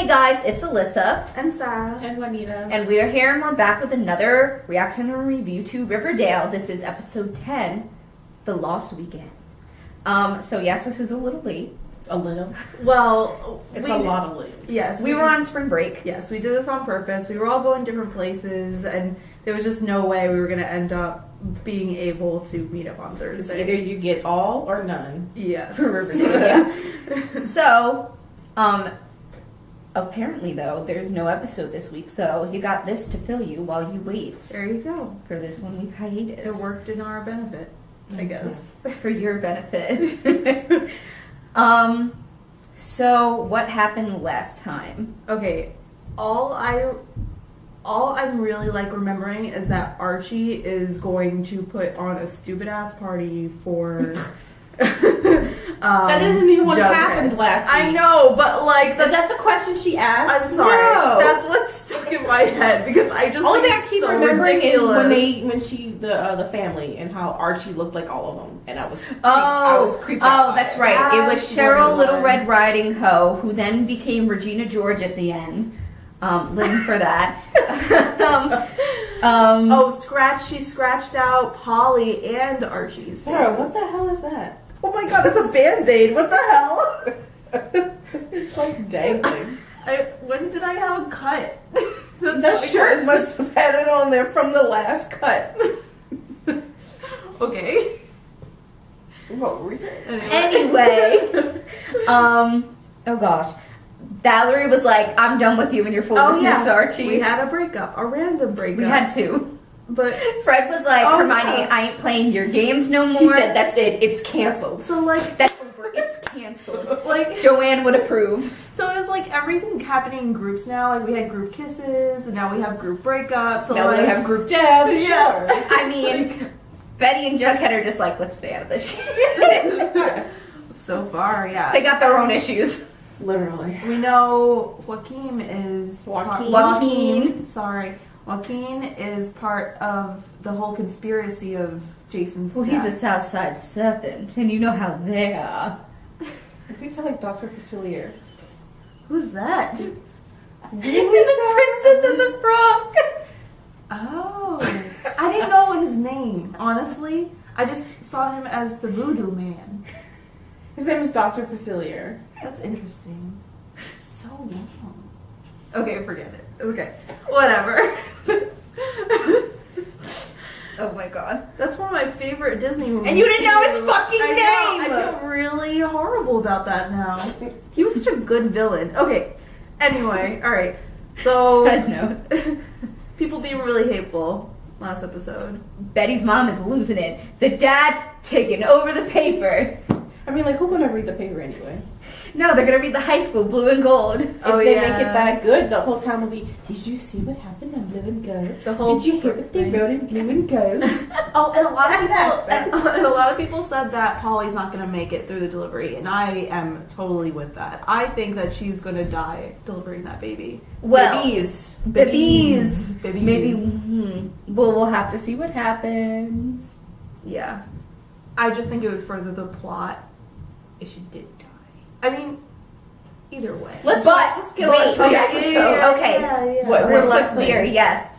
Hey guys, it's Alyssa. And Sarah. And Juanita. And we are here and we're back with another reaction and review to Riverdale. This is episode 10, The Lost Weekend. So yes, this is a little late. A little? Well, it's a lot of late. Yes. We were on spring break. Yes, we did this on purpose. We were all going different places, and there was just no way we were going to end up being able to meet up on Thursday. Either you get all or none. Yes. For Riverdale. Yeah. So, apparently though, there's no episode this week, so you got this to fill you while you wait. There you go. For this 1 week hiatus. It worked in our benefit, I guess. For your benefit. So what happened last time? Okay, all I'm really remembering is that Archie is going to put on a stupid ass party for that isn't even what happened last week. I know, but is that the question she asked? I'm sorry. No. That's what's stuck in my head because I just only thing I keep remembering ridiculous. is when the family and how Archie looked like all of them, and I was creeped out. Oh, that's right. It was That's Cheryl what it Little was. Red Riding Hood, who then became Regina George at the end. Living for that. She scratched out Polly and Archie's faces. Sarah, what the hell is that? Oh my god, it's a Band-Aid. What the hell? It's like dangling. When did I have a cut? That shirt must have had it on there from the last cut. Okay. What were we saying? Anyway, oh gosh. Valerie was like, I'm done with you and your foolishness, Archie. We had a breakup, a random breakup. We had two. But Fred was like, Hermione, yeah. I ain't playing your games no more. He said, that's it. It's canceled. so That's over. It's canceled. like Joanne would approve. so it's like everything happening in groups now. Like we had group kisses, and now we have group breakups. So Now like, we have group dabs. Yeah. Sure. I mean, Betty and Jughead are just like, let's stay out of this shit. so far, yeah. They got their own issues. Literally. We know Joaquin is Joaquin is part of the whole conspiracy of Jason's Well, death. he's a Southside serpent, and you know how they are. You sound like Dr. Facilier. Who's that? The Princess and the Frog. Oh, I didn't know his name. Honestly, I just saw him as the Voodoo Man. His name is Dr. Facilier. That's interesting. So long. Okay, forget it. Okay, whatever. Oh my god. That's one of my favorite Disney movies. And you didn't know his fucking name! I feel really horrible about that now. He was such a good villain. Okay, anyway, alright. So, Side note. people being really hateful last episode. Betty's mom is losing it. The dad taking over the paper. I mean, who's gonna read the paper anyway? No, they're gonna read the high school Blue and Gold. If they make it that good, the whole time will be, did you see what happened on Blue and Gold? The whole Did you hear what they wrote in Blue and Gold? Oh, and a lot of people said that Polly's not going to make it through the delivery, and I am totally with that. I think that she's going to die delivering that baby. Well, Babies. Babies. Babies. Maybe. Well, we'll have to see what happens. Yeah. I just think it would further the plot if she did die. I mean, either way. Let's get wait, on to the episode. Okay. Yeah. What? Real quick last thing? theory, yes.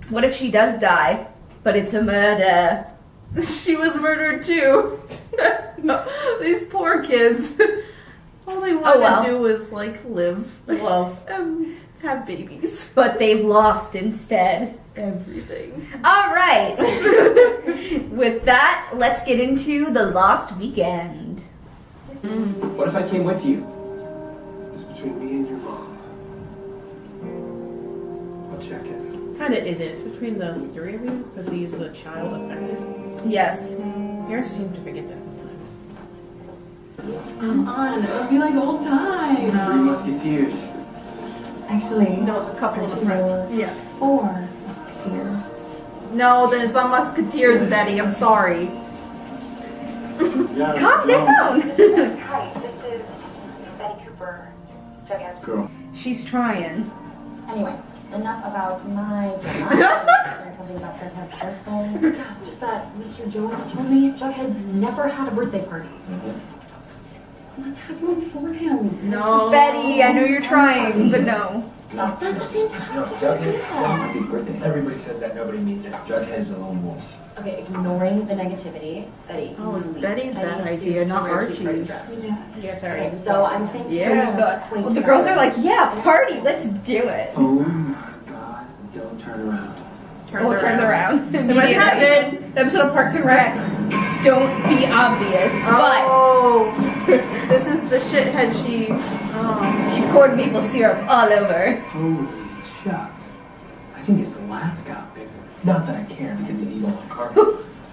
What if she does die, but it's a murder? She was murdered too. These poor kids. All they want to do is live. Love. And have babies. But they've lost instead. Everything. All right. With that, let's get into The Lost Weekend. What if I came with you? It's between me and your mom. I'll check it. Kind of isn't. It's between the three of you because he's the child affected. Yes. Parents seem to forget that sometimes. Come on, it would be like old times. Three Musketeers. Actually, No, it's a couple of friends. Yeah. 4 musketeers. No, then it's not Musketeers, Betty. I'm sorry. Yeah, Calm down. Hi, this is Betty Cooper. Jughead. Girl. She's trying. Anyway, enough about my something about Jughead's birthday. Just that Mr. Jones told me Jughead's never had a birthday party. Let's have one for him. No. Betty, I know you're trying, but no. That's the same time. No, Jughead's his birthday. Everybody says that, nobody means it. Jughead's a lone wolf. Okay, ignoring the negativity, Betty. Oh, it's really, Betty's I bad need idea, you not somewhere to keep her Archie's. dressed. Yes, Okay, so I'm thinking. Yeah. Well, the girls are like, yeah, party, let's do it. Oh my god, don't turn around. Turns around. It might happen. The episode of Parks and Rec. Don't be obvious, Oh, this is the shithead she. Oh. but she poured maple syrup all over. Holy shit. I think his lats got bigger. Not that I care, because he's evil on carbon.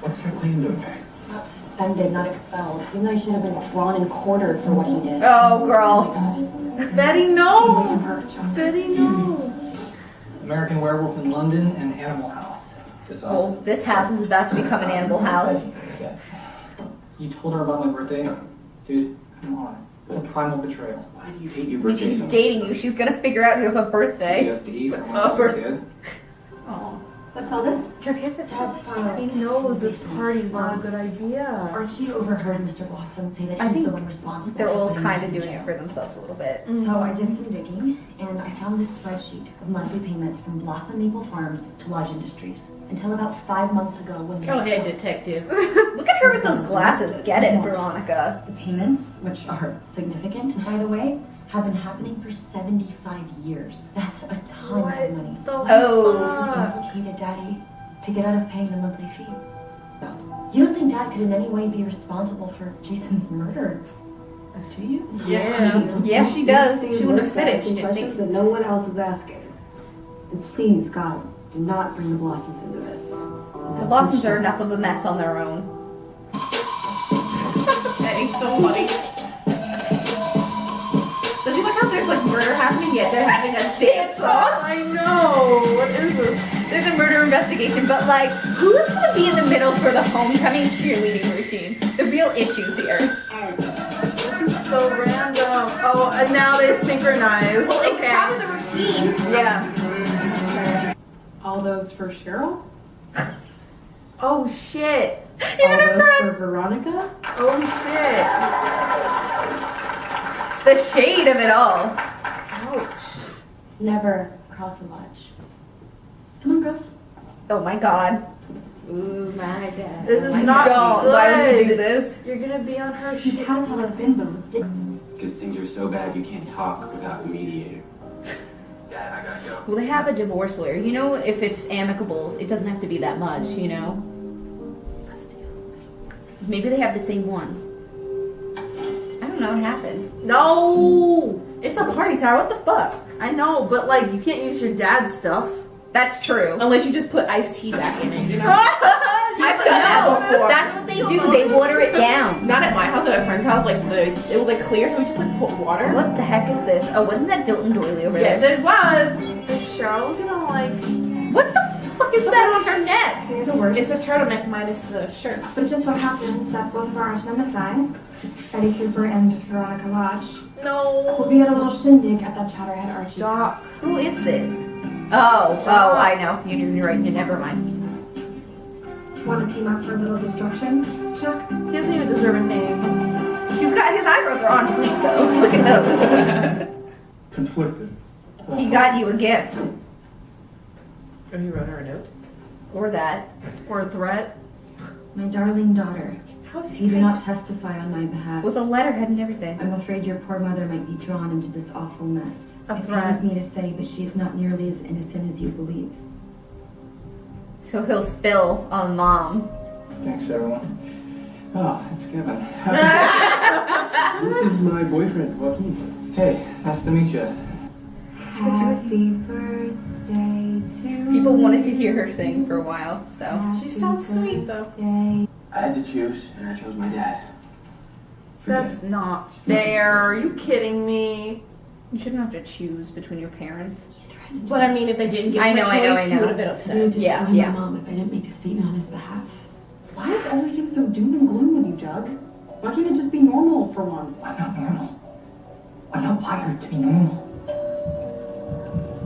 What's their claim to effect? Not suspended, not expelled. Even though he should have been drawn and quartered for what he did. Oh, girl. Betty, Away no. from her, John. Betty, no. American Werewolf in London and Animal House. It's Well, this house is about to become an animal house. You told her about my birthday? Dude, come on. It's a primal betrayal. Why do you hate your When birthday she's so much? dating you, she's gonna figure out you have a birthday. Just to eat from when I Upper. was a kid. What's all this? Jughead, Dad's file. He knows this party's not a good idea. Archie overheard Mr. Blossom say that I he's think the one responsible. they're for all putting kind of him in doing it jail. for themselves a little bit. So I did some digging, and I found this spreadsheet of monthly payments from Blossom Maple Farms to Lodge Industries until about 5 months ago when they Go ahead, detective. Look at her with those glasses. Get it, Veronica. The payments, which are significant, by the way, have been happening for 75 years. That's a ton What of money. the Oh. fuck? Complicated, Daddy, to get out of paying the monthly fee. You don't think Dad could in any way be responsible for Jason's murder, do you? Yeah. Yes, she does. She wouldn't have said it. She didn't questions think. that no one else is asking. And please, God, do not bring the Blossoms into this. The Blossoms are enough of a mess on their own. That ain't so funny. Don't you like how there's like murder happening yet they're having a dance off? I know. What is this? There's a murder investigation, but like, who's gonna be in the middle for the homecoming cheerleading routine? The real issues here. This is so random. Oh, and now they're synchronized. Well, it's part of the routine. Yeah. All those for Cheryl? Oh shit. All those for Veronica? Oh shit. The shade of it all. Ouch. Never cross a lodge. Come on, girls. Oh my god. Ooh, my god. This is not Don't. good. Why would you do this? You're gonna be on her You shit had to have list. bimbos, didn't Because things are so bad you can't talk without a mediator. Dad, I gotta go. Well, they have a divorce lawyer. You know, if it's amicable, it doesn't have to be that much, you know? Maybe they have the same one. I don't know what happened. No! It's a party, Sarah. What the fuck? I know, but like, you can't use your dad's stuff. That's true. Unless you just put iced tea back in it, you know? I've done that before. That's what they do. They water it down. Not at my house, at a friend's house. Like, it was like clear, so we just like put water. What the heck is this? Oh, wasn't that Dilton Doily over Yes, there? it was. Is Cheryl looking all like... What the fuck is that on her neck? You're the worst. It's a turtleneck minus the shirt. But it just so happens that both of our arch nemesis, Betty Cooper and Veronica Lodge, will No. be at a little shindig at that Chatterhead Archie. Doc. Who is this? Oh, I know. You're right. Never mind. Want to team up for a little destruction, Chuck? He doesn't even deserve a name. His eyebrows are on fleek though. Look at those. Conflicted. He got you a gift. Oh, he wrote her a note? Or that. Or a threat? My darling daughter, How if you do not testify on my behalf, With a letterhead and everything. I'm afraid your poor mother might be drawn into this awful mess. A It threat. pains me to say, but she is not nearly as innocent as you believe. So he'll spill on Mom. Thanks, everyone. Oh, it's Kevin. This is my boyfriend, Joaquin. Hey, nice to meet you. Happy birthday to People wanted to hear her sing for a while, so. She sounds sweet, though. birthday. I had to choose, and I chose my dad. That's not fair. Are you kidding me? You shouldn't have to choose between your parents. But I mean, if they didn't give I him a know, I choice, know, I he know. would have been I upset. would Yeah, disappoint yeah. my mom if I didn't make a statement on his behalf. Why is everything so doom and gloom with you, Jug? Why can't it just be normal for once? I'm not normal. I'm not wired to be normal.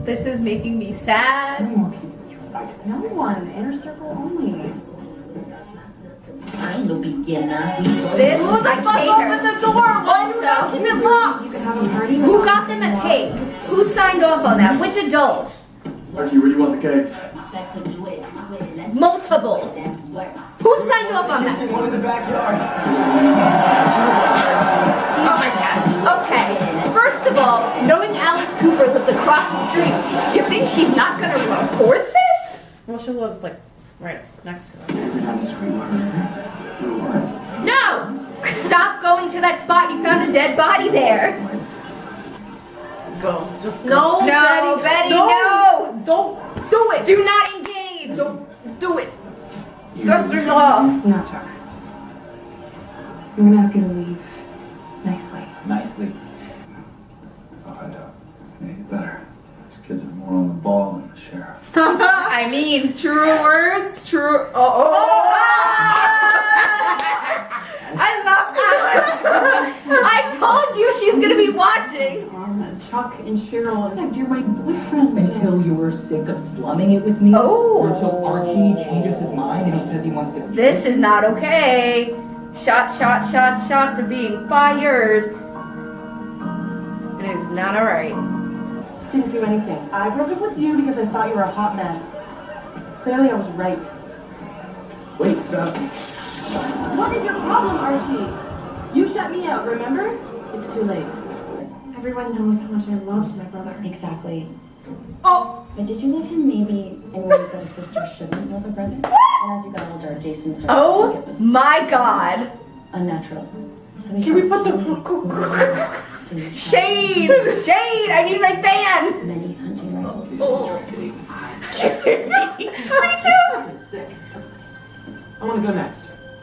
This is making me How sad. many more people would you invite to this? No one. Inner circle only. I'm no beginner. This, Who the I fuck hate opened her. the door? Why you not Also, keep it locked? You can have a party. who got them a cake? Who signed off on that? Which adult? Archie, where do you want the cakes? Multiple. Who signed off on that? One in the backyard. Oh my god. Okay. First of all, knowing Alice Cooper lives across the street, you think she's not gonna report this? Well, she lives like right next to her. Every time Sweetwater, you are. No! Stop going to that spot. You found a dead body there. Go. Just No, No, Betty, no! Don't do it. Do not engage. Don't do it. Thrusters off. No, Chuck. I'm gonna ask you to leave nicely. Nicely. I'll find out. Yeah, you better. These kids are more on the ball than the sheriff. I mean, True words, true. I love I told you she's gonna be watching. Chuck and Cheryl, and you're my boyfriend. Until you're sick of slumming it with me? Oh. Or until Archie changes his mind and he says he wants to... This is not okay. Shots are being fired. And it is not alright. Didn't do anything. I broke up with you because I thought you were a hot mess. Clearly I was right. Wait, stop. What is your problem, Archie? You shut me out, remember? It's too late. Everyone knows how much I loved my brother. Exactly. Oh, But did you love him maybe in ways that a sister shouldn't love a brother? And as you got older, Jason started to Oh think it was my god. unnatural. So Can we put the Shade! Shade! I need my fan! many hunting rifles? Me too! I want to go next.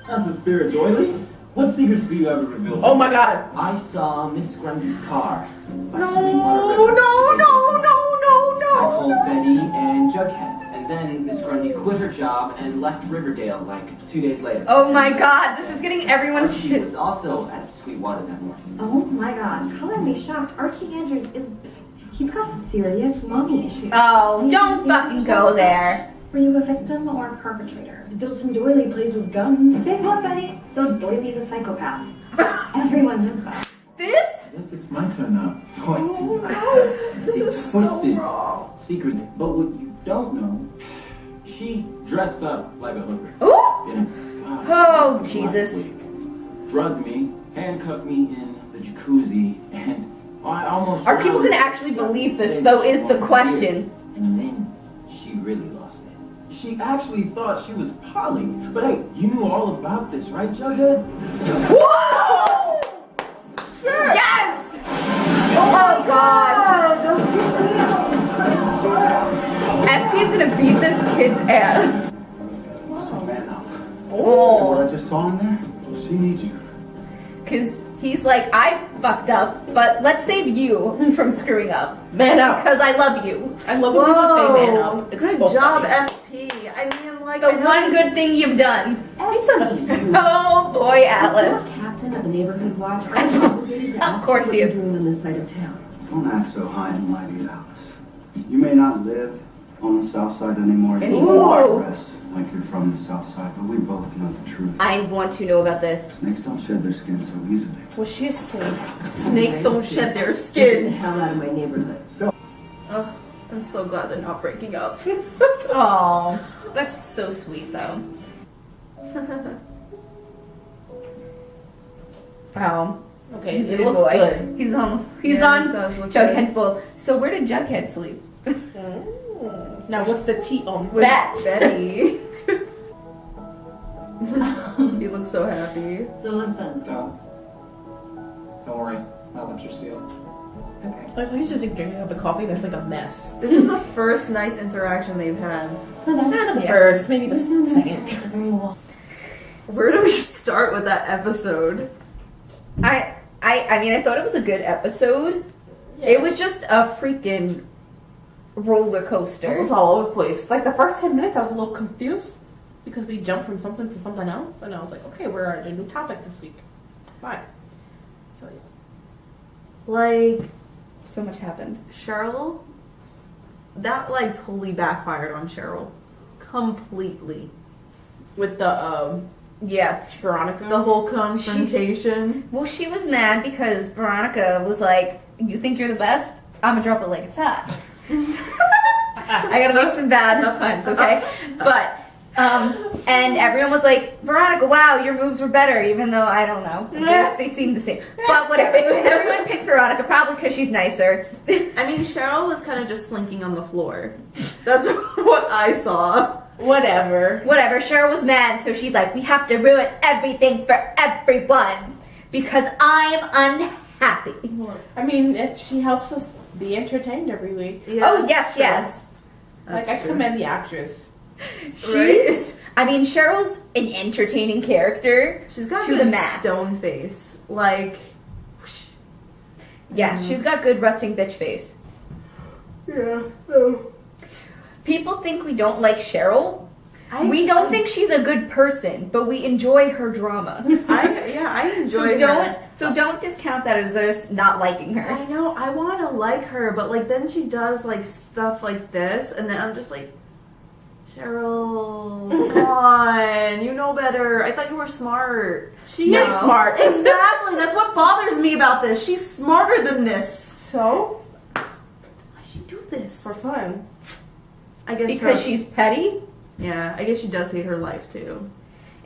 How's the spirit, doily? What secrets do you ever reveal? Oh my god. I saw Miss Grundy's car. No, no, no. I told Betty and Jughead, and then Miss Grundy quit her job and left Riverdale like 2 days later. Oh my god, this is getting everyone's Archie shit. was also at Sweetwater that morning. Oh my god. Color me shocked. Archie Andrews he's got serious mommy issues. Oh, He's don't serious fucking go there. Were you a victim or a perpetrator? Dilton Doily plays with guns. Big what, Betty? So Doily's a psychopath. Everyone knows that. This? I guess it's my turn now. This is so Twisted wrong. secret. But what you don't know, she dressed up like a hooker. Ooh! Yeah. God, Oh, it was Jesus. last week. Drugged me, handcuffed me in the jacuzzi, and I almost. Are people gonna actually believe this, though, is the question. And then she really lost it. She actually thought she was Polly. But hey, you knew all about this, right, Jughead? Whoa! Yes! Oh god! FP's gonna beat this kid's ass. So man up. Oh. What I just saw in there? She needs you. Cause he's like, I fucked up, but let's save you from screwing up. Man up. Because I love you. I love when people say man up. It's good so job, funny. FP. I mean, like, The I know one good thing you've done. Oh boy, Atlas. Captain of a neighborhood watch. That's- Obligated to of ask course what he you're is. doing on this side of town. Don't act so high and mighty, Alice. You may not live on the south side anymore. Anymore. Dress like you're from the south side, but we both know the truth. I want to know about this. Snakes don't shed their skin so easily. Well, she's sweet. snakes don't shed their Get the skin. hell out of my neighborhood. Oh, I'm so glad they're not breaking up. Oh, that's so sweet, though. Wow. Okay, He's a it good looks boy. good. He's on. Yeah, it does look Jughead's bowl. So where did Jughead sleep? Now, what's the tea on? With Betty. He looks so happy. So listen. Don't worry. My lips are sealed. Okay. Like, he's just like, drinking a cup of coffee. That's like a mess. This is the first nice interaction they've had. So there's Not the Yeah. first, maybe the no second. very well. Where do we start with that episode? I mean, I thought it was a good episode. It was just a freaking roller It was coaster. all over the place. Like the first 10 minutes, I was a little confused because we jumped from something to something else, and I was like, okay, we're at a new topic this week. Fine. So yeah. Like, So much happened. Cheryl, that like totally backfired on Cheryl. Completely. With the Yeah. Veronica. The whole confrontation. Well, she was mad because Veronica was like, "You think you're the best? I'm gonna drop it like it's hot." I gotta make some bad puns, okay? But, and everyone was like, "Veronica, wow, your moves were better," even though I don't know. They seemed the same. But whatever. Everyone picked Veronica, probably because she's nicer. I mean, Cheryl was kind of just slinking on the floor. That's what I saw. Whatever. Cheryl was mad, so she's like, "We have to ruin everything for everyone because I'm unhappy." I mean, she helps us be entertained every week. Yeah, Oh, yes, true. yes. Like, I commend the actress. She's, I mean, Cheryl's an entertaining character. She's got to good the max. stone face. Like, yeah, she's got good resting bitch face. Yeah. People think we don't like Cheryl. We don't think she's a good person, but we enjoy her drama. I enjoy her. So don't discount that as us not liking her. I know, I want to like her, but like then she does like stuff like this, and then I'm just like, Cheryl, come on, you know better. I thought you were smart. She is smart. Exactly, that's what bothers me about this. She's smarter than this. So? Why she do this? For fun. I guess Because she's petty. Yeah, I guess she does hate her life too.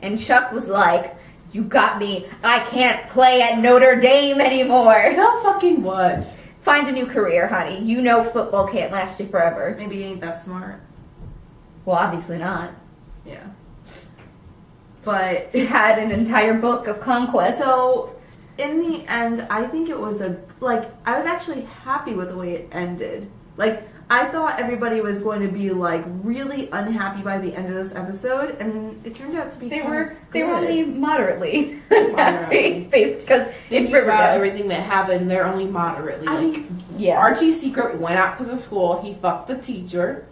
And Chuck was like, "You got me. I can't play at Notre Dame anymore." Hell fucking what? Find a new career, honey. You know football can't last you forever. Maybe he ain't that smart. Well, obviously not. Yeah. But He had an entire book of conquests. so in the end, I think it was I was actually happy with the way it ended. Like, I thought everybody was going to be like really unhappy by the end of this episode, and it turned out to be They kind were of only moderately happy because it's Thinking about Riverdale. everything that happened, they're only moderately. I Like, mean, Yeah. Archie's secret went out to the school. He fucked the teacher.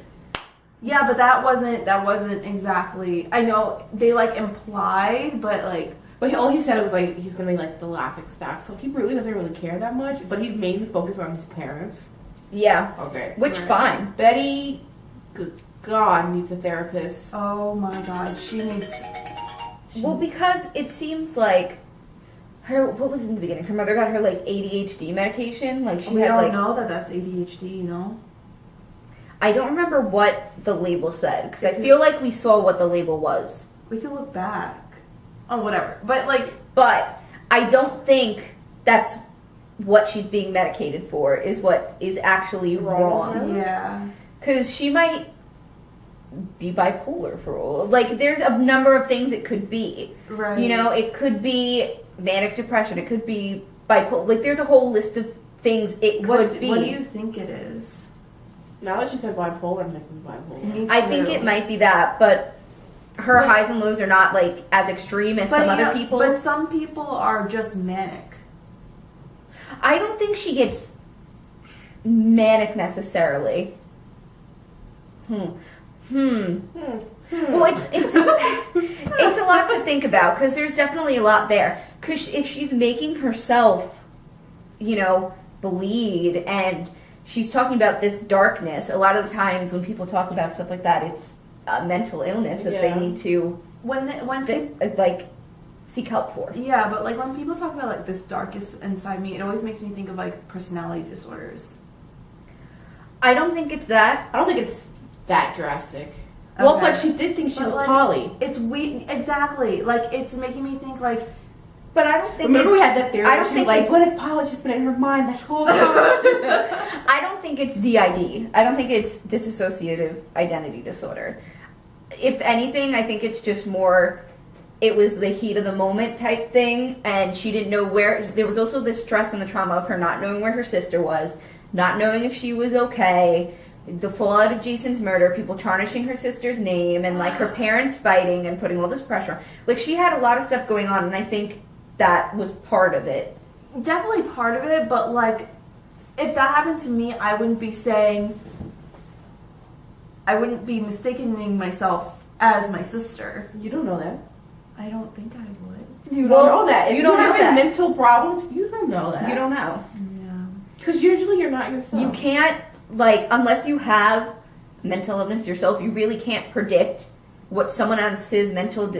yeah, but that wasn't exactly. I know they like implied, but like But all he said was like he's gonna be like the laughing stock. So he really doesn't really care that much. But he's mainly focused on his parents. Yeah. Okay. Which Right. fine. Betty, good God, needs a therapist. oh my god, she needs. Well, because it seems like what was in the beginning? Her mother got her like ADHD medication. Like she We had don't like know that that's ADHD, you know. I don't remember what the label said because I feel like we saw what the label was. We could look back. Oh, whatever. But like, But I don't think that's what she's being medicated for is what is actually wrong. yeah. Because she might be bipolar for all. Like, there's a number of things it could be. Right. You know, it could be manic depression. It could be bipolar. Like, there's a whole list of things it could be. What do you think it is? Now that she said bipolar, I'm thinking bipolar. Me I think too. it might be that, but her highs and lows are not, like, as extreme as some other people. But some people are just manic. I don't think she gets manic necessarily. Well, it's it's a lot to think about because there's definitely a lot there. Because if she's making herself, you know, bleed and she's talking about this darkness, a lot of the times when people talk about stuff like that, it's a mental illness that they need to like seek help for. Yeah, but like when people talk about like this darkest inside me, it always makes me think of like personality disorders. I don't think it's that. I don't think it's that drastic. Well, Okay. but she did think she But, was like, Polly. It's exactly. Like it's making me think like. But I don't think Remember it's, we had that theory I where don't she was think like, it's, what if Polly's just been in her mind that whole time? I don't think it's DID. I don't think it's dissociative identity disorder. If anything, I think it's just more, it was the heat of the moment type thing, and she didn't know where, there was also the stress and the trauma of her not knowing where her sister was, not knowing if she was okay, the fallout of Jason's murder, people tarnishing her sister's name, and like her parents fighting and putting all this pressure on. Like she had a lot of stuff going on, and I think that was part of it. Definitely part of it, but like, if that happened to me, I wouldn't be mistaking myself as my sister. You don't know that. I don't think I would. You don't know that. If you don't know having that. mental problems, you don't know that. You don't know. Yeah. Because usually you're not yourself. You can't, like, unless you have mental illness yourself, you really can't predict what someone else's mental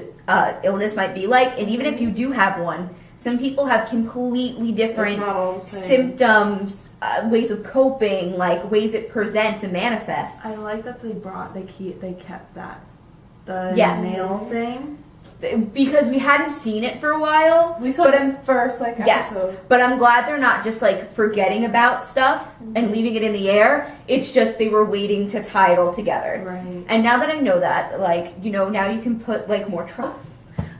illness might be like. And even if you do have one, some people have completely different symptoms, ways of coping, like ways it presents and manifests. I like that they kept that. The Yes. nail thing. Because we hadn't seen it for a while. We saw the first episode. Yes, but I'm glad they're not just like forgetting about stuff and leaving it in the air. It's just they were waiting to tie it all together. Right. And now that I know that, like, you know, now you can put like more trust.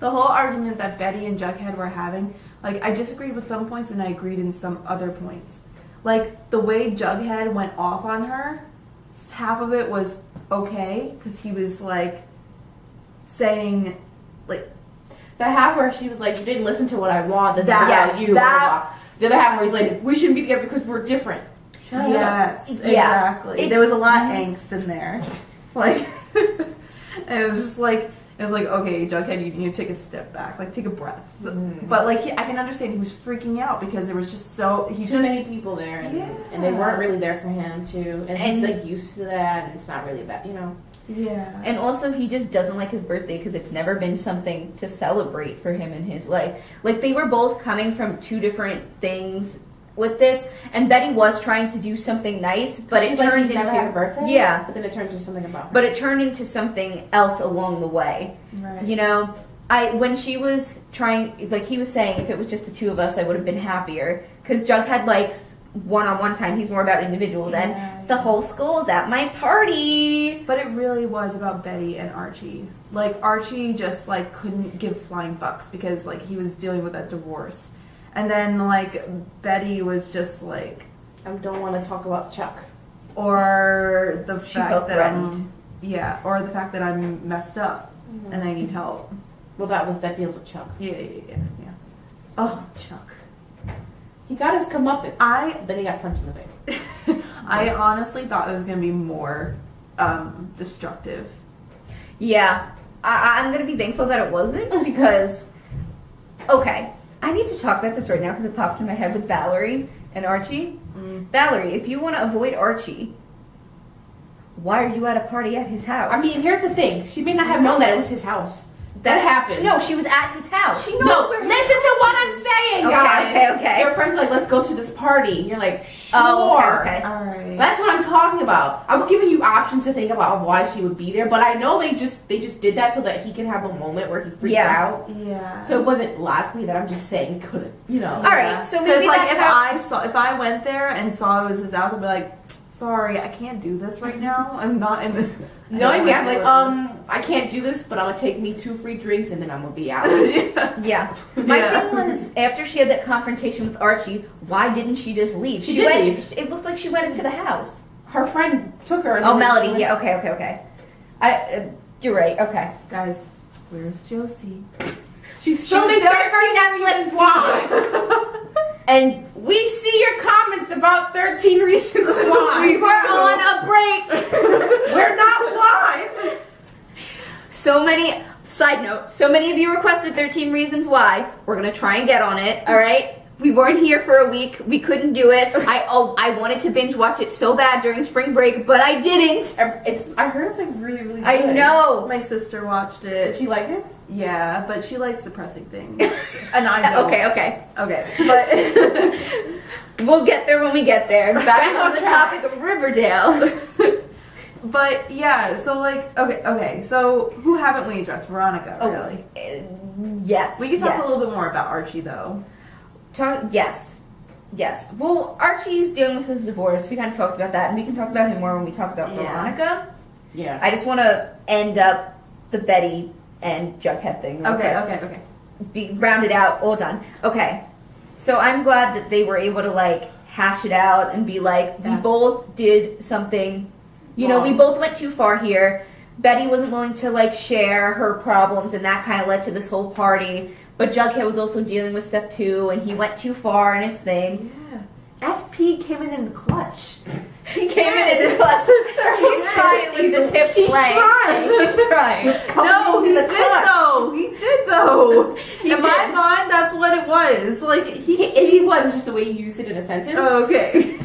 The whole argument that Betty and Jughead were having, like, I disagreed with some points and I agreed in some other points. Like, the way Jughead went off on her, half of it was okay, because he was, like, saying, like... The half where she was like, you didn't listen to what I want, this That- is yes, about you. that- The other half where he's like, we shouldn't be together because we're different. Yes, exactly. There was a lot of angst in there. Like, and it was just like... It was like, okay, Jughead, you need to take a step back, like take a breath. But like, I can understand he was freaking out because there was just too many people there, and they weren't really there for him too, and he's like used to that, and it's not really about, you know. Yeah. And also, he just doesn't like his birthday because it's never been something to celebrate for him in his life. Like, they were both coming from two different things with this, and Betty was trying to do something nice, but it turned into never had a birthday. Yeah, but then it turned into something about her. But it turned into something else along the way. Right. You know, when she was trying, like he was saying, if it was just the two of us, I would have been happier. Because Jughead likes one-on-one time. He's more about individual than the whole school's at my party. But it really was about Betty and Archie. Like, Archie just, like, couldn't give flying fucks because, like, he was dealing with that divorce. And then, like, Betty was just like... I don't want to talk about Chuck. Or the She fact felt that threatened. or the fact that I'm messed up and I need help. Well, that deals with Chuck. Yeah. Oh, Chuck. He got his comeuppance. Then he got punched in the face. I honestly thought it was going to be more destructive. Yeah, I'm going to be thankful that it wasn't because... Okay, I need to talk about this right now because it popped in my head with Valerie and Archie. Valerie, if you want to avoid Archie, why are you at a party at his house? I mean, here's the thing. She may not have known that it was his house. That happened. No, she was at his house. She knows where listen to what I'm saying, guys. Okay. Your friends are like, let's go to this party. You're like, sure. Oh, okay. All right. That's what I'm talking about. I'm giving you options to think about why she would be there, but I know they just did that so that he can have a moment where he freaked out. Yeah. So it wasn't logically that I'm just saying he couldn't, you know. All right, so maybe like that's if I went there and saw it was his house, I'd be like, sorry, I can't do this right now. I'm not in the... Knowing me, I'm like, I can't do this, but I'm gonna take me 2 free drinks and then I'm gonna be out. Yeah. My thing was, after she had that confrontation with Archie, why didn't she just leave? She did leave. It looked like she went into the house. Her friend took her. Oh, Melody. Yeah. Okay. You're right. Okay. Guys, where's Josie? She's filming her Netflix live. And we see your comments about 13 Reasons Why. We were on a break. We're not live. Side note, so many of you requested 13 Reasons Why. We're going to try and get on it, all right? We weren't here for a week. We couldn't do it. I wanted to binge watch it so bad during spring break, but I didn't. I heard it's like really, really good. I know. My sister watched it. Did she like it? Yeah, but she likes depressing things. And I don't. Okay. But we'll get there when we get there. Back on the topic of Riverdale. But yeah, so like, okay. So who haven't we addressed? Veronica, really? Yes. We can talk a little bit more about Archie, though. Yes. Well, Archie's dealing with his divorce. We kind of talked about that, and we can talk about him more when we talk about Veronica. Yeah. I just want to end up the Betty and Jughead thing. Okay. Be rounded out, all done. Okay. So I'm glad that they were able to like hash it out and be like, we both did something. You know, we both went too far here. Betty wasn't willing to like share her problems, and that kind of led to this whole party. But Jughead was also dealing with stuff too, and he went too far in his thing. Yeah. FP came in the clutch. He came in the clutch. She's trying with this hip slang. She's trying. No, he did though. In my mind, that's what it was. Like he was, it's just the way you used it in a sentence. Oh, okay.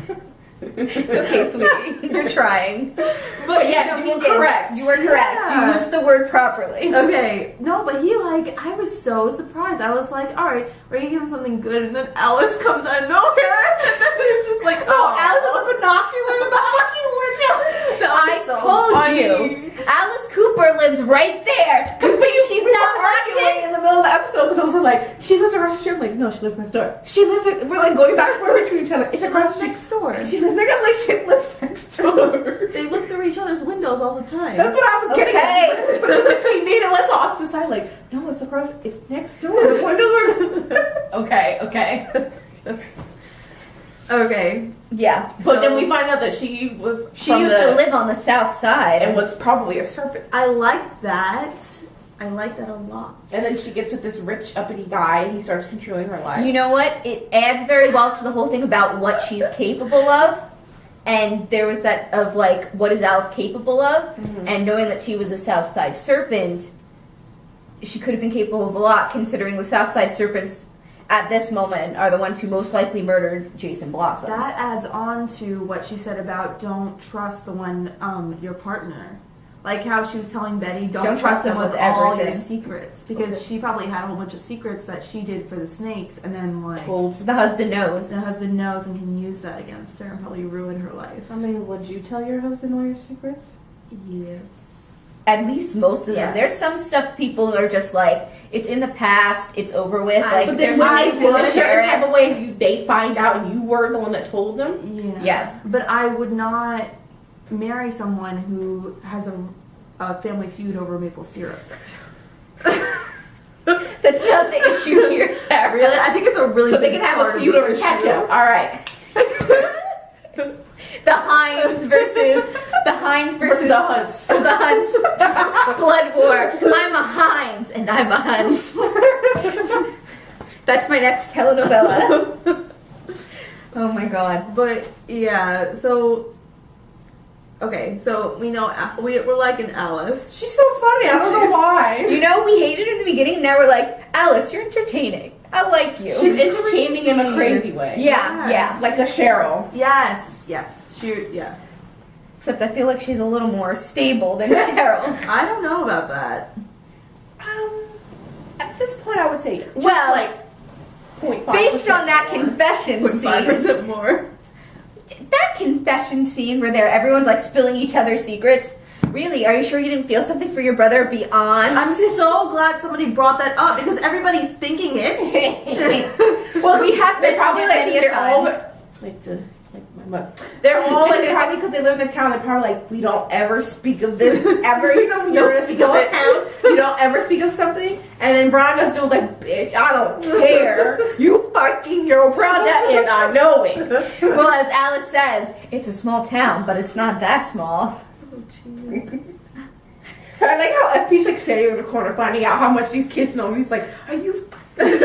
It's okay, sweetie. You're trying. But yeah, No, you he were did. correct. You were correct. Yeah. You used the word properly. Okay, no, but he like, I was so surprised. I was like, all right, we're gonna give him something good, and then Alice comes out of nowhere, and then it's just like, oh, Alice with the binoculars with the fucking window. I told you. Alice Cooper lives right there. You think she's not watching? in the middle of the episode because I was like, she lives across the street. I'm like, no, she lives next door. She lives. We're like going back and forth between each other. It's across the street. next door. She lives next. I'm like, she lives next door. They look through each other's windows all the time. That's what I was getting Okay. at. Between me and Alyssa off the side, like, no, it's across. It's next door. The windows are. Okay. Okay. Yeah. But then we find out that she was. She used to live on the south side. and was probably a serpent. I like that. I like that a lot. And then she gets with this rich uppity guy, and he starts controlling her life. You know what? It adds very well to the whole thing about what she's capable of. And there was that of like, what is Alice capable of? Mm-hmm. And knowing that she was a South Side Serpent, she could have been capable of a lot, considering the South Side Serpents at this moment are the ones who most likely murdered Jason Blossom. That adds on to what she said about don't trust the one, your partner. Like how she was telling Betty, don't trust them with all your everything. secrets. Because she probably had a whole bunch of secrets that she did for the snakes, and then like The husband knows. the husband knows and can use that against her and probably ruin her life. I mean, would you tell your husband all your secrets? Yes. At least most of them. Yeah. There's some stuff people are just like, it's in the past, it's over with. Like, But there's then no why reason feel to a share certain type it. of way if they find out and you were the one that told them? Yeah. Yes. But I would not marry someone who has a family feud over maple syrup. That's not the issue here, Sarah. Really? I think it's a really So they big can have part a of feud the over issue. ketchup. All right. The Heinz versus Versus the Hunts. the Hunts. Blood war. I'm a Heinz and I'm a Hunts. That's my next telenovela. Oh my god. But yeah, so okay, so we know we're liking Alice. She's so funny. I don't know why. You know, we hated her in the beginning, now we're like, Alice, you're entertaining. I like you. She's entertaining in a crazy way. yeah. Like a Cheryl. Yes. Yeah. Except I feel like she's a little more stable than Cheryl. I don't know about that. At this point, I would say just Well, like 0.5%. Based on that confession scene, 5% more. that confession scene where everyone's like spilling each other's secrets. Really, are you sure you didn't feel something for your brother beyond? I'm so glad somebody brought that up because everybody's thinking it. Well, we have They're mentioned probably it like many a they're all time. like my mother. They're all like probably because they live in the town. They're probably like, we don't ever speak of this ever. You know, when you're in a small town, you don't ever speak of something. And then Braga's doing like, bitch, I don't care. You fucking your brother, and I know it. Well, as Alice says, it's a small town, but it's not that small. I like how FP's like sitting in the corner finding out how much these kids know. And he's like, are you fucking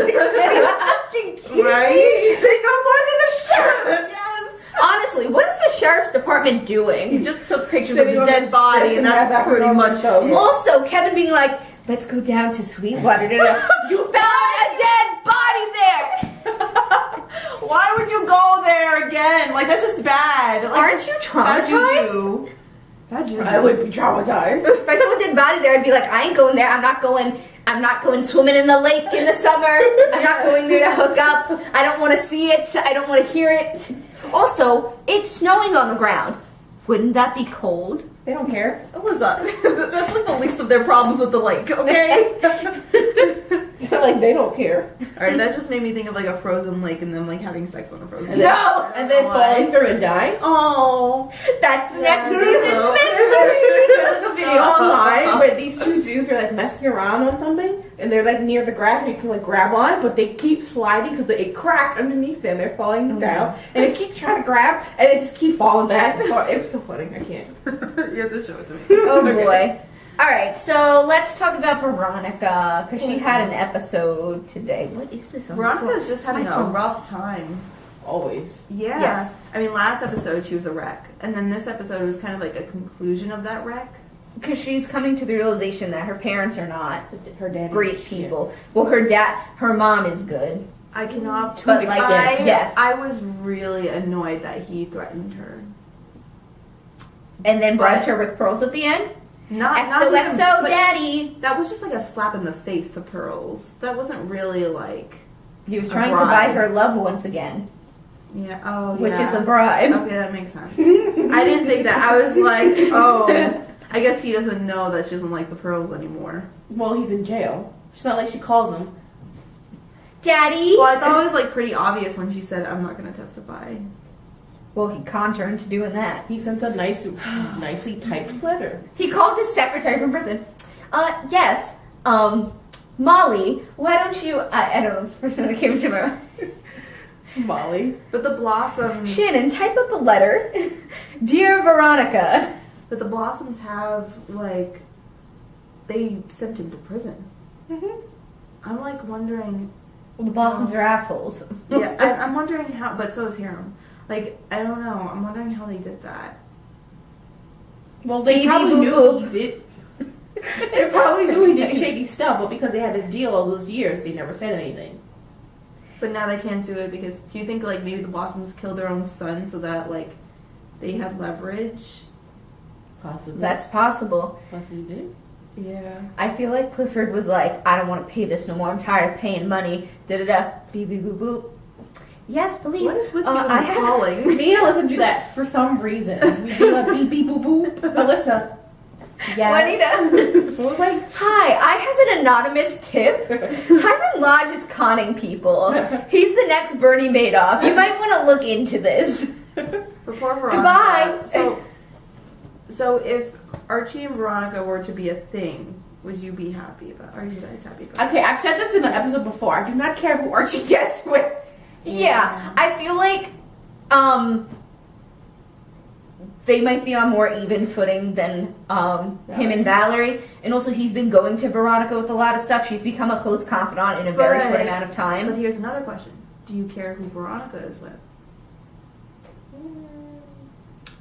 kidding? Right? They know more than the sheriff. Yes. Honestly, what is the sheriff's department doing? He just took pictures Sitting of the on dead body, yes, and have that's that pretty on much the show. it. Also, Kevin being like, let's go down to Sweetwater. You found a dead body there! Why would you go there again? Like, that's just bad. Like, Aren't you bad traumatized? juju. Bad juju. I would be traumatized. If I saw a dead body there, I'd be like, I ain't going there. I'm not going swimming in the lake in the summer. I'm not going there to hook up. I don't want to see it. I don't want to hear it. Also, it's snowing on the ground. Wouldn't that be cold? They don't care. What was that? That's like the least of their problems with the lake, okay? Like they don't care. Alright, that just made me think of like a frozen lake and them like having sex on a frozen lake. No! And then falling through and dying. Oh. That's the next season. There's a video online where these two dudes are like messing around on something, and they're like near the grass and you can like grab on it, but they keep sliding because it cracked underneath them. They're falling down, and they keep trying to grab, and they just keep falling back. It's so funny. I can't. You have to show it to me. Oh boy. Alright, so let's talk about Veronica, because she had an episode today. What is this on the Veronica's floor? just having a rough time. Always. Yeah. Yes. I mean, last episode she was a wreck, and then this episode was kind of like a conclusion of that wreck. Because she's coming to the realization that her parents are not Her dad. great people. Well, her mom is good. I cannot. But, like, yes. I was really annoyed that he threatened her. And then bribed her with pearls at the end? Not XOXO, even, daddy! That was just like a slap in the face to Pearls. That wasn't really like... He was trying to buy her love once again. Yeah, oh, Which is a bribe. Okay, that makes sense. I didn't think that. I was like, oh... I guess he doesn't know that she doesn't like the Pearls anymore. Well, he's in jail. It's not like she calls him. Daddy! Well, I thought it was like pretty obvious when she said, I'm not going to testify. Well, he conned her into doing that. He sent a nicely typed letter. He called his secretary from prison. Yes, Molly, why don't you... I don't know, this person that came to my mind. Molly. But the Blossoms... Shannon, type up a letter. Dear Veronica. But the Blossoms have, like... They sent him to prison. Mm-hmm. I'm, like, wondering... Well, the Blossoms are assholes. Yeah, I'm wondering how... But so is Hiram. Like, I don't know. I'm wondering how they did that. Well, they probably knew he did. They probably knew he did shady stuff, but because they had to deal all those years, they never said anything. But now they can't do it because... Do you think, like, maybe the Blossoms killed their own son so that, like, they had leverage? Possibly. That's possible. Possibly did. Yeah. I feel like Clifford was like, I don't want to pay this no more. I'm tired of paying money. Da-da-da. Beep, beep, boop, boop. Yes, please. What is with you and calling? Me and Alyssa do that for some reason. We do a beep, beep, boop, boop. Alyssa. Yeah. Juanita. So like, hi, I have an anonymous tip. Hiram Lodge is conning people. He's the next Bernie Madoff. You might want to look into this. Before Veronica. Goodbye. So if Archie and Veronica were to be a thing, would you be happy about? Are you guys happy about? Okay, I've said this in an episode before. I do not care who Archie gets with. Yeah, I feel like they might be on more even footing than him and Valerie. And also he's been going to Veronica with a lot of stuff. She's become a close confidant in a very short amount of time. But here's another question. Do you care who Veronica is with?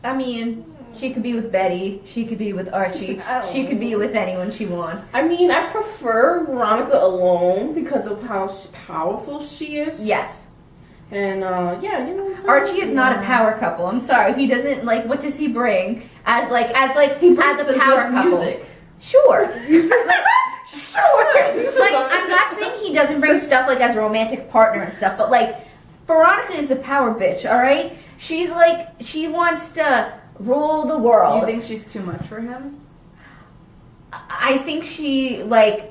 I mean, she could be with Betty. She could be with Archie. She could be with anyone she wants. I mean, I prefer Veronica alone because of how powerful she is. Yes. And, yeah, you know. Archie is not a power couple. I'm sorry. He doesn't, like, what does he bring as a power couple? Music. Sure. Sure. Like, I'm not saying he doesn't bring stuff, like, as a romantic partner and stuff, but, like, Veronica is a power bitch, alright? She's, like, she wants to rule the world. You think she's too much for him? I think she, like...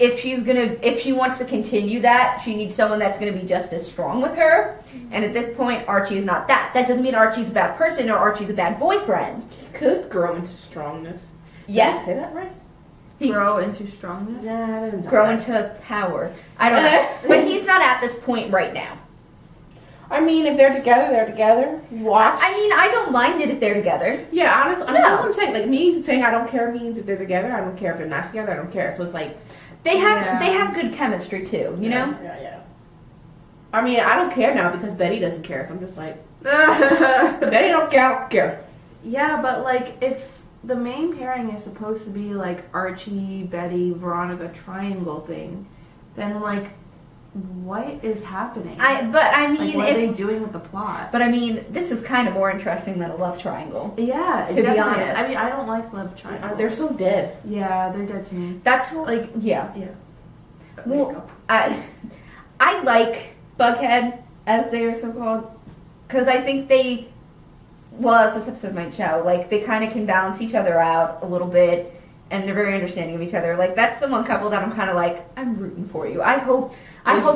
If she wants to continue that, she needs someone that's going to be just as strong with her. And at this point, Archie is not that. That doesn't mean Archie's a bad person or Archie's a bad boyfriend. He could grow into strongness. Yes. Did I say that right? Grow into strongness? Yeah, I didn't grow into power. I don't know. But he's not at this point right now. I mean, if they're together, they're together. Watch. I mean, I don't mind it if they're together. Yeah, honestly, that's what I'm saying. Like, me saying I don't care means if they're together. I don't care if they're not together. I don't care. So it's like... They have good chemistry too, you know? Yeah. I mean, I don't care now because Betty doesn't care, so I'm just like, Betty don't care, I don't care. Yeah, but like, if the main pairing is supposed to be like Archie, Betty, Veronica triangle thing, then like, what is happening? I mean, like, what are they doing with the plot? But I mean, this is kind of more interesting than a love triangle. Yeah, to be honest. I mean, I don't like love triangles. They're so dead. Yeah, they're dead to me. That's what, like, yeah. Well, I like Bughead, as they are so called, because I think they, well, as this episode might show, like they kind of can balance each other out a little bit, and they're very understanding of each other. Like that's the one couple that I'm kind of like, I'm rooting for you. I hope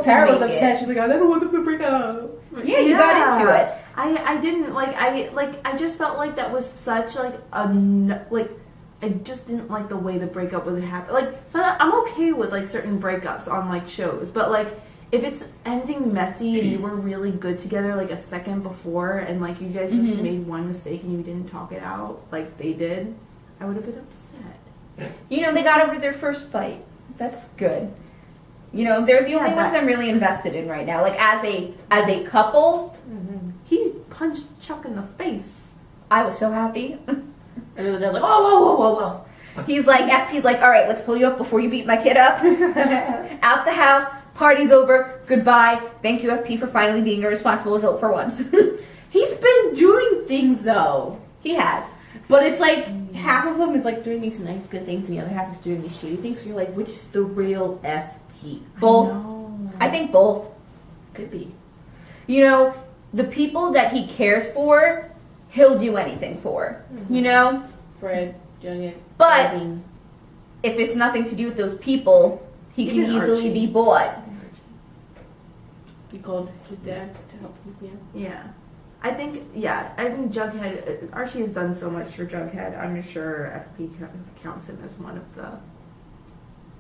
Sarah was upset. She's like, I don't want them to break up. Yeah, you got into it. I didn't I just felt like that was such like I just didn't like the way the breakup would happen. Like, so I'm okay with like certain breakups on like shows, but like if it's ending messy and you were really good together like a second before and like you guys just made one mistake and you didn't talk it out like they did, I would have been upset. You know, they got over their first fight. That's good. You know, they're the only ones I'm really invested in right now. Like as a couple, he punched Chuck in the face. I was so happy. And then they're like, whoa. He's like, all right, let's pull you up before you beat my kid up. Out the house, Party's over. Goodbye. Thank you, FP, for finally being a responsible adult for once. He's been doing things though. He has. But it's like half of them is like doing these nice good things and the other half is doing these shitty things. So you're like, which is the real FP? Both. I think both. Could be. You know, the people that he cares for, he'll do anything for. You know? Fred, Jughead, But Robin. if it's nothing to do with those people, he can Even easily Archie. be bought. He called his dad to help him. Yeah. I think Jughead, Archie has done so much for Jughead. I'm sure FP counts him as one of the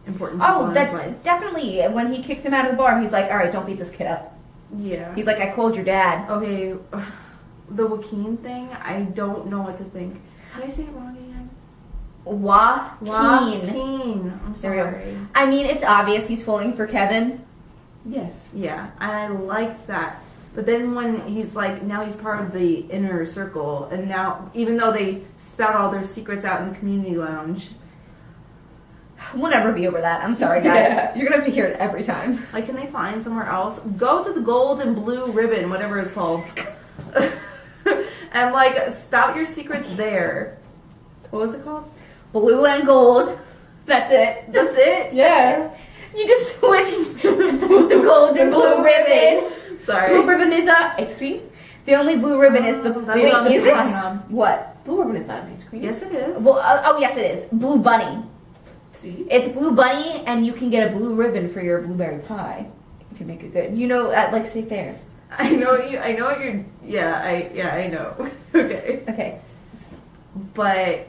important people Oh, in that's his life. definitely, when he kicked him out of the bar, he's like, all right, don't beat this kid up. Yeah. He's like, I called your dad. Okay, the Joaquin thing, I don't know what to think. Did I say it wrong again? Joaquin. I'm There we go. sorry. I mean, it's obvious he's falling for Kevin. Yes. Yeah, and I like that. But then when he's like, now he's part of the inner circle, and now, even though they spout all their secrets out in the community lounge, We'll never be over that. I'm sorry, guys. Yeah. You're gonna have to hear it every time. like, can they find somewhere else? Go to the gold and blue ribbon, whatever it's called. And, like, spout your secrets there. What was it called? Blue and gold. That's it. That's it? Yeah. You just switched the gold and blue ribbon. Sorry. Blue ribbon is ice cream. The only blue ribbon is the. that's Wait, on the is it? bottom. What? Blue ribbon is not an ice cream. Yes, it is. Well, oh yes, it is. Blue bunny. See? It's blue bunny, and you can get a blue ribbon for your blueberry pie if you make it good. You know, at like state fairs. I know what you're. Yeah, I know. Okay. Okay. But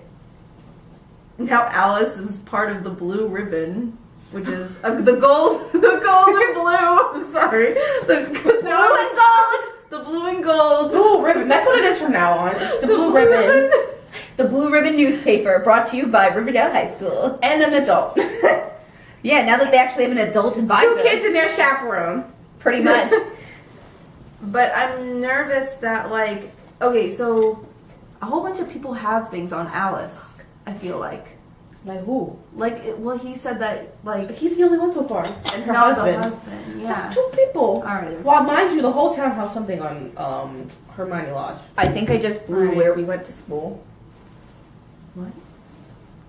now Alice is part of the blue ribbon, which is the gold and blue. I'm sorry, the blue and gold. The blue and gold. Blue ribbon. That's what it is from now on. It's the blue ribbon. The Blue Ribbon newspaper, brought to you by Riverdale High School. And an adult. Yeah, now that they actually have an adult advisor. 2 kids and their chaperone. Pretty much. But I'm nervous that, like, okay, so a whole bunch of people have things on Alice, I feel like. Like who? Like, well, he said that, like, He's the only one so far. And her no, husband. the husband, yeah. That's 2 people. Alright. Well, mind you, the whole town has something on Hermione Lodge. I think I just blew Right. where we went to school. What?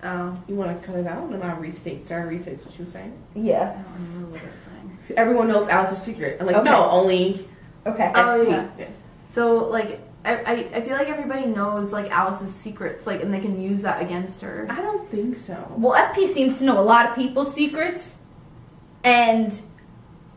Oh. You want to cut it out and I'll restate what she was saying? I Yeah. don't remember what it's saying. Everyone knows Alice's secret. I'm like, Okay. no, only Okay. Oh, FP. yeah. So, like, I feel like everybody knows, like, Alice's secrets, like, and they can use that against her. I don't think so. Well, FP seems to know a lot of people's secrets, and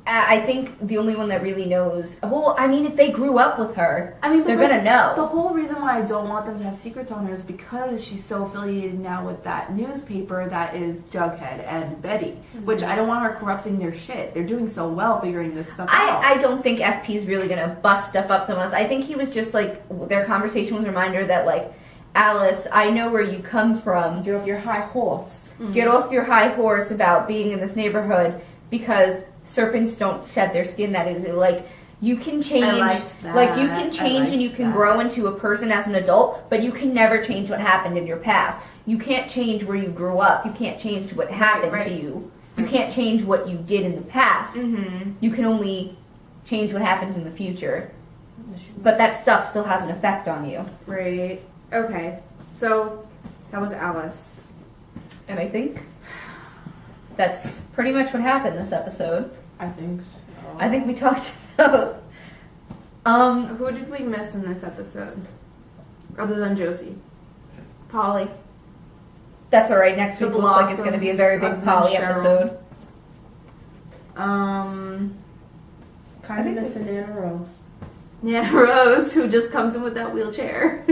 I think the only one that really knows. Well, I mean, if they grew up with her, I mean, but they're the- gonna know. The whole reason why I don't want them to have secrets on her is because she's so affiliated now with that newspaper that is Jughead and Betty, which I don't want her corrupting their shit. They're doing so well figuring this stuff out. I don't think FP is really gonna bust stuff up to us. I think he was just like, their conversation was a reminder that, like, Alice, I know where you come from. Get off your high horse. Get off your high horse about being in this neighborhood because serpents don't shed their skin that easily. Like, you can change, liked that. like, you can I change and you liked can that. grow into a person as an adult, but you can never change what happened in your past. You can't change where you grew up. You can't change what happened right. to you. You can't change what you did in the past. Mm-hmm. You can only change what happens in the future. But that stuff still has an effect on you. Right. Okay. So, that was Alice. And I think that's pretty much what happened this episode. I think so. I think we talked about. Who did we miss in this episode? Other than Josie. Polly. That's alright. Next The week looks like it's going to be a very Blossoms, big Polly Cheryl. episode. Kind I of think missing Anna Rose. Yeah, Rose, who just comes in with that wheelchair.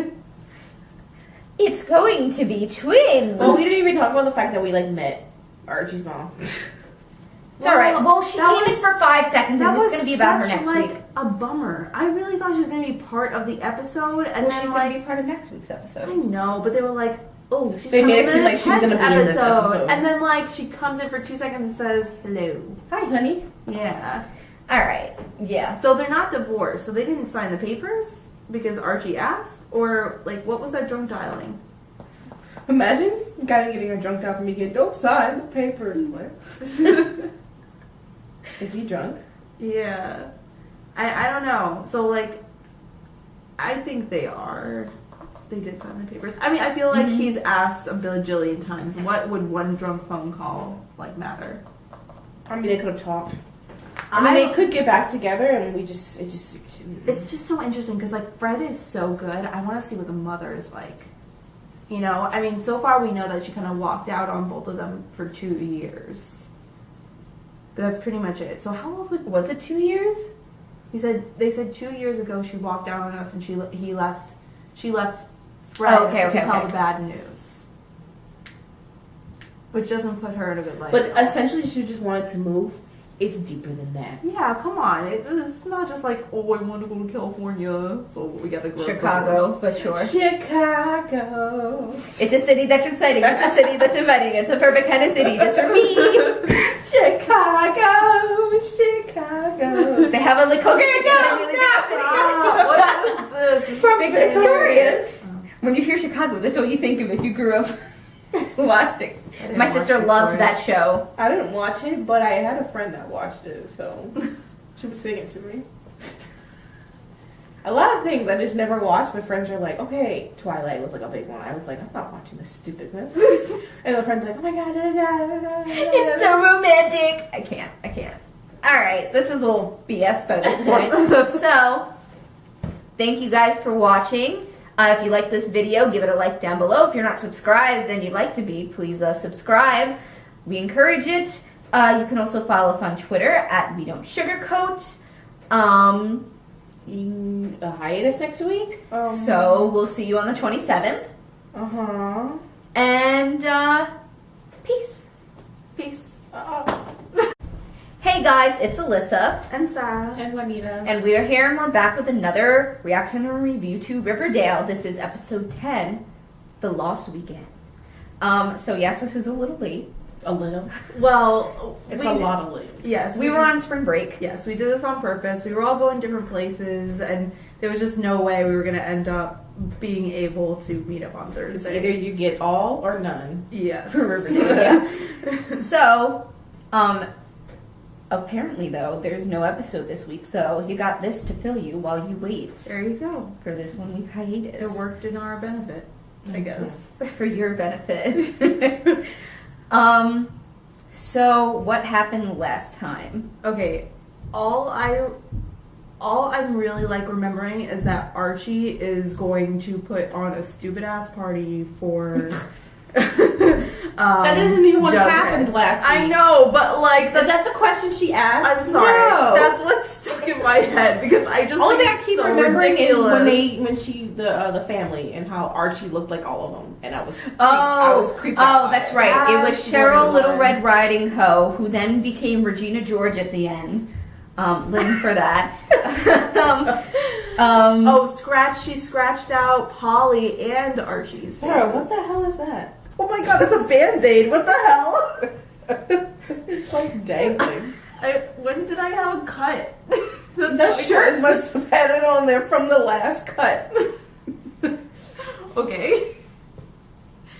It's going to be twins. Well, we didn't even talk about the fact that we met Archie's mom. It's alright. Well, she that came in was- for 5 seconds, and it's going to be about her such, next like, week. a bummer. I really thought she was going to be part of the episode, and Well, then she's like going to be part of next week's I episode. know, but they were like, "Oh, she's They coming made it in seem the like she was gonna 10th be in this episode. and then like she comes in for 2 seconds and says hello. Hi, honey. Yeah. Alright. Yeah. So they're not divorced. So they didn't sign the papers because Archie asked, or like what was that drunk dialing? Imagine getting her drunk out for me. Don't sign the papers. What? Is he drunk? Yeah. I don't know. So, like, I think they are. They did sign the papers. I mean, I feel like he's asked a bajillion times, what would one drunk phone call, like, matter? I mean, they could have talked. I mean, they could get back together, and it's just so interesting, because, like, Fred is so good. I want to see what the mother is like. You know? I mean, so far we know that she kind of walked out on both of them for 2 years. But that's pretty much it. So how old was it 2 years? They said 2 years ago she walked out on us and she left Fred to tell the bad news. Which doesn't put her in a good light. But essentially she just wanted to move. It's deeper than that. Yeah, come on. It's not just like, oh, I want to go to California, so we gotta go Chicago, for sure. Chicago. It's a city that's exciting. It's a city that's inviting. It's a perfect kind of city just for me. Chicago. They have a Lakota What is this? from Victorious. When you hear Chicago, that's what you think of if you grew up watching. My sister loved that show. I didn't watch it, but I had a friend that watched it, so she would sing it to me. A lot of things I just never watched. My friends are like, okay, Twilight was like a big one. I was like, I'm not watching this stupidness. And the friend's like, oh my god, it's so romantic. I can't. Alright, this is a little BS by this point. So, thank you guys for watching. If you like this video, give it a like down below. If you're not subscribed and you'd like to be, please subscribe. We encourage it. You can also follow us on Twitter at We Don't Sugarcoat. A hiatus next week. So we'll see you on the 27th. And peace. Hey guys, it's Alyssa. And Sarah. And Juanita. And we are here and we're back with another reaction and review to Riverdale. This is episode 10, The Lost Weekend. So yes, this is a little late. A little? Well, it's a lot of late. Yes. We were on spring break. Yes, we did this on purpose. We were all going different places and there was just no way we were going to end up being able to meet up on Thursday. Either you get all or none. Yes. For Riverdale. So, apparently, though, there's no episode this week, so you got this to fill you while you wait. There you go. For this 1 week hiatus. It worked in our benefit, I guess. For your benefit. So what happened last time? Okay, all I'm really like remembering is that Archie is going to put on a stupid ass party for that isn't even what happened last week. I know, but like is that the question she asked? I'm sorry. No. That's what's stuck in my head because I just only thing I keep remembering ridiculous. is when the family and how Archie looked like all of them, and I was creeped out. Oh, that's right. It was Cheryl Little Red Riding Ho, who then became Regina George at the end. Living for that. She scratched out Polly and Archie's face. Sarah, what the hell is that? Oh my god, it's a Band-Aid. What the hell? It's like dangling. When did I have a cut? The shirt must have had it on there from the last cut. Okay.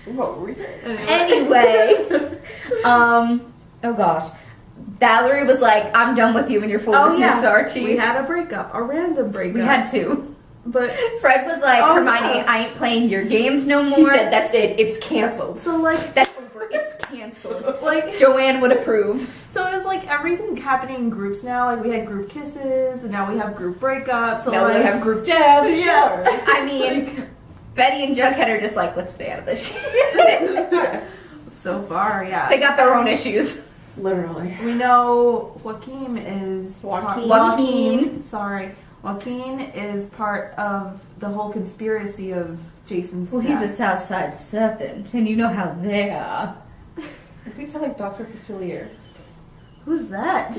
What were we saying? Anyway, oh gosh. Valerie was like, I'm done with you and your foolishness, Archie. We had a breakup, a random breakup. We had two. But Fred was like, Hermione, I ain't playing your games no more. He said, that's it, it's canceled. So like, that's over, it's canceled. Like, Joanne would approve. So it's like everything happening in groups now. Like we had group kisses, and now we have group breakups. So now we have group dabs. Yeah. Sure. I mean, Betty and Jughead are just like, let's stay out of this shit. So far, yeah. They got their own issues. Literally. We know Joaquin is part of the whole conspiracy of Jason's Well, death. he's a Southside Serpent, and you know how they are. You sound like Dr. Facilier. Who's that?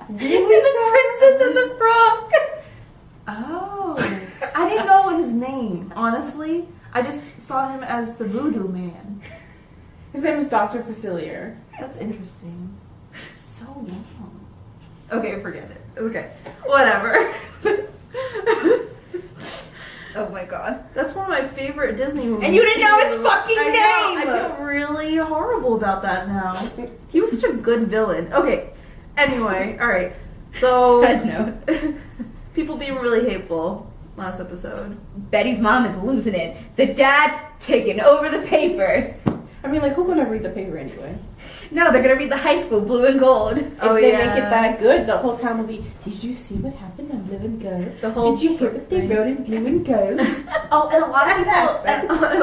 Really? The Princess and the Frog. Oh, I didn't know his name. Honestly, I just saw him as the Voodoo Man. His name is Dr. Facilier. That's interesting. So long. Okay, forget it. Okay, whatever. Oh my god. That's one of my favorite Disney movies. And you didn't know his fucking name! I feel really horrible about that now. He was such a good villain. Okay, Anyway, alright. So, Side note. people being really hateful last episode. Betty's mom is losing it. The dad taking over the paper. I mean, like, who's gonna read the paper anyway? No, they're gonna read the high school blue and gold. If they make it that good, the whole time will be, did you see what happened on Blue and Gold? The whole Did you hear what they wrote in Blue and Gold? Oh, and a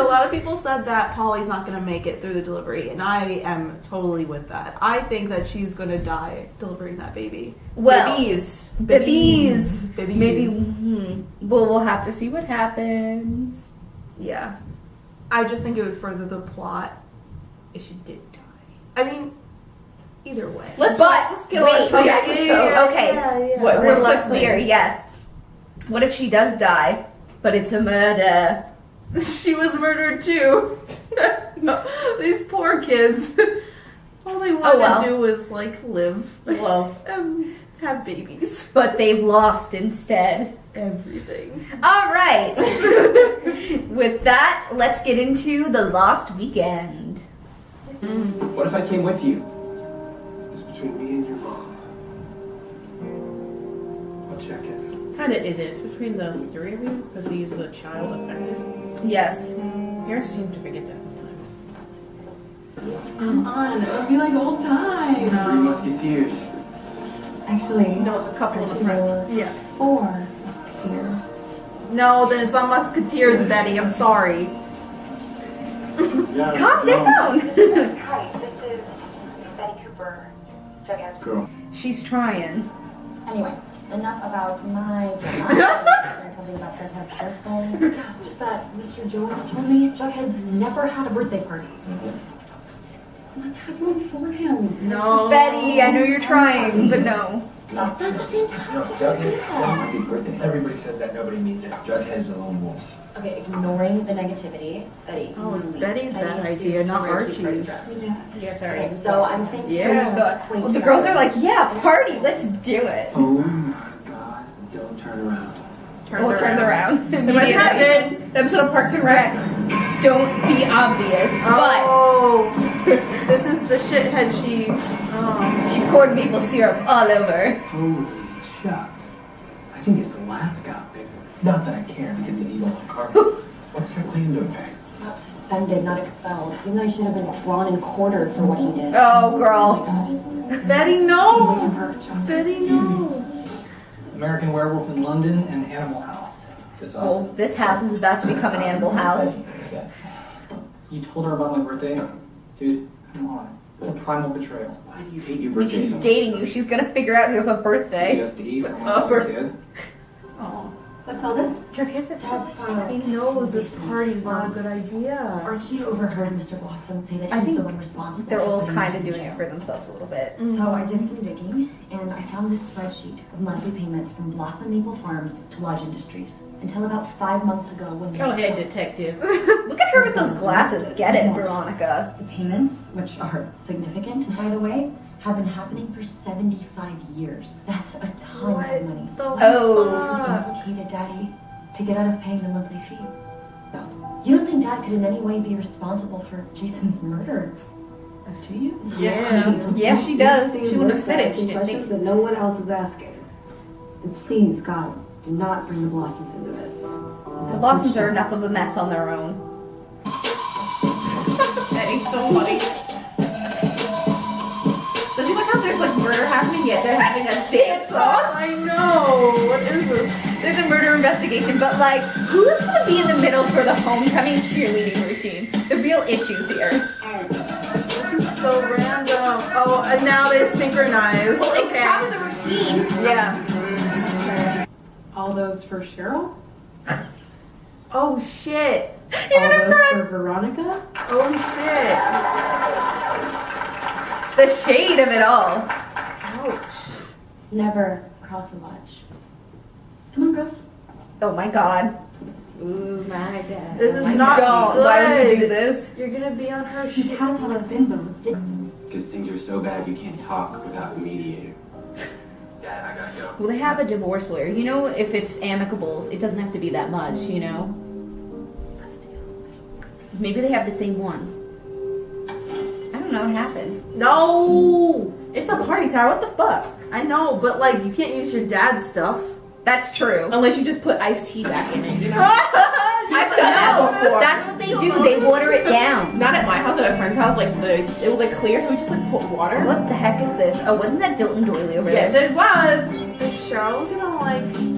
lot of people said that Polly's not going to make it through the delivery, and I am totally with that. I think that she's going to die delivering that baby. Well, Babies. babies. Babies. Maybe. Well, we'll have to see what happens. Yeah. I just think it would further the plot if she did die. I mean, either way. Let's get wait, on to the episode. okay. What, Real one quick last thing. theory, yes. What if she does die, but it's a murder? She was murdered too. These poor kids. All they want to do is like live, Love. and have babies. But they've lost instead. Everything. All right. With that, let's get into the Lost Weekend. What if I came with you? It's between me and your mom. I'll check it. Kind of isn't. It's between the three of you because he's the child affected. Yes. Parents seem to forget that sometimes. Come on, it would be like old times. Three Musketeers. Actually, No, it's a couple in the front. Yeah. 4 musketeers. No, then it's not Musketeers, Betty. I'm sorry. Yeah, Calm down. Hi, this is Betty Cooper, Jughead. Girl. She's trying. Anyway, enough about my drama. Something about Jughead's birthday. Just that Mr. Jones told me Jughead's never had a birthday party. Let's have one for him. No. Betty, I know you're trying, but no. That's the same time. Jughead. Happy birthday. Everybody says that. Nobody means it. Jughead's a lone wolf. Okay, ignoring the negativity, Betty. Oh, it's really, Betty's I bad need idea, to not wear a Archie's. secret dress. Yeah, sorry. Okay, so I'm thinking. Yeah. Well, the girls are like, yeah, party, let's do it. Oh my God! Don't turn around. Turns around. It might happen. The episode of Parks and Rec. Don't be obvious, Oh, this is the shithead she. but she poured maple syrup all over. Holy shit! I think it's the last guy. Not that I care because he's evil on carbon. What's their claim to it? Not suspended, not expelled. Even though he should have been drawn and quartered for what he did. Oh, girl. Oh my God. Betty, Wait no. for her, John. Betty, no. American Werewolf in London and Animal House. Well, this house is about to become an animal house. You told her about my birthday? Dude, come on. It's a primal betrayal. Why do you hate your When birthday? she's so much? dating you, she's gonna figure out you have a birthday. Just to eat from when I was a kid. Oh, what's all this? Jughead, that's He knows this party's not a good idea. Archie overheard Mr. Blossom say that I he's think the one responsible. they're for all putting kind him of in doing it jail. for themselves a little bit. So I did some digging, and I found this spreadsheet of monthly payments from Blossom Maple Farms to Lodge Industries until about 5 months ago when they... Go ahead, detective. Look at her with those glasses. Get it, Veronica. The payments, which are significant, by the way, have been happening for 75 years. That's a ton What of money. the Oh. fuck? Complicated, Daddy, to get out of paying the monthly fee. No. You don't think Dad could in any way be responsible for Jason's murder, do you? Yeah. Yeah, she does. She wouldn't have said it. She didn't Questions think. that no one else is asking. And please, God, do not bring the Blossoms into this. The Blossoms are enough of a mess on their own. That ain't so funny. Don't you like how there's like murder happening yet? They're having a dance off. I know. What is this? There's a murder investigation, but like, who's gonna be in the middle for the homecoming cheerleading routine? The real issues here. This is so random. Oh, and now they're synchronized. Well, it's part of the routine. Yeah. All those for Cheryl? Oh shit. All those for Veronica? Oh shit. The shade of it all. Ouch. Never cross a lodge. Come on, girls. Oh my god. Ooh, my God. This is My not Don't. good. Why would you do this? You're gonna be on her You shit had to like list. bimbos, didn't Because things are so bad you can't talk without a mediator. Dad, I gotta go. Well, they have a divorce lawyer. You know, if it's amicable, it doesn't have to be that much, you know? Maybe they have the same one. I don't know what happened. No! It's a party, Tara. What the fuck? I know, but like you can't use your dad's stuff. That's true. Unless you just put iced tea back in it, you know? I've done that before. That's what they do. They water it down. Not at my house, at a friend's house. Like it was like clear, so we just like put water. What the heck is this? Oh, wasn't that Dilton Doily over Yes, there? it was. Is Cheryl gonna like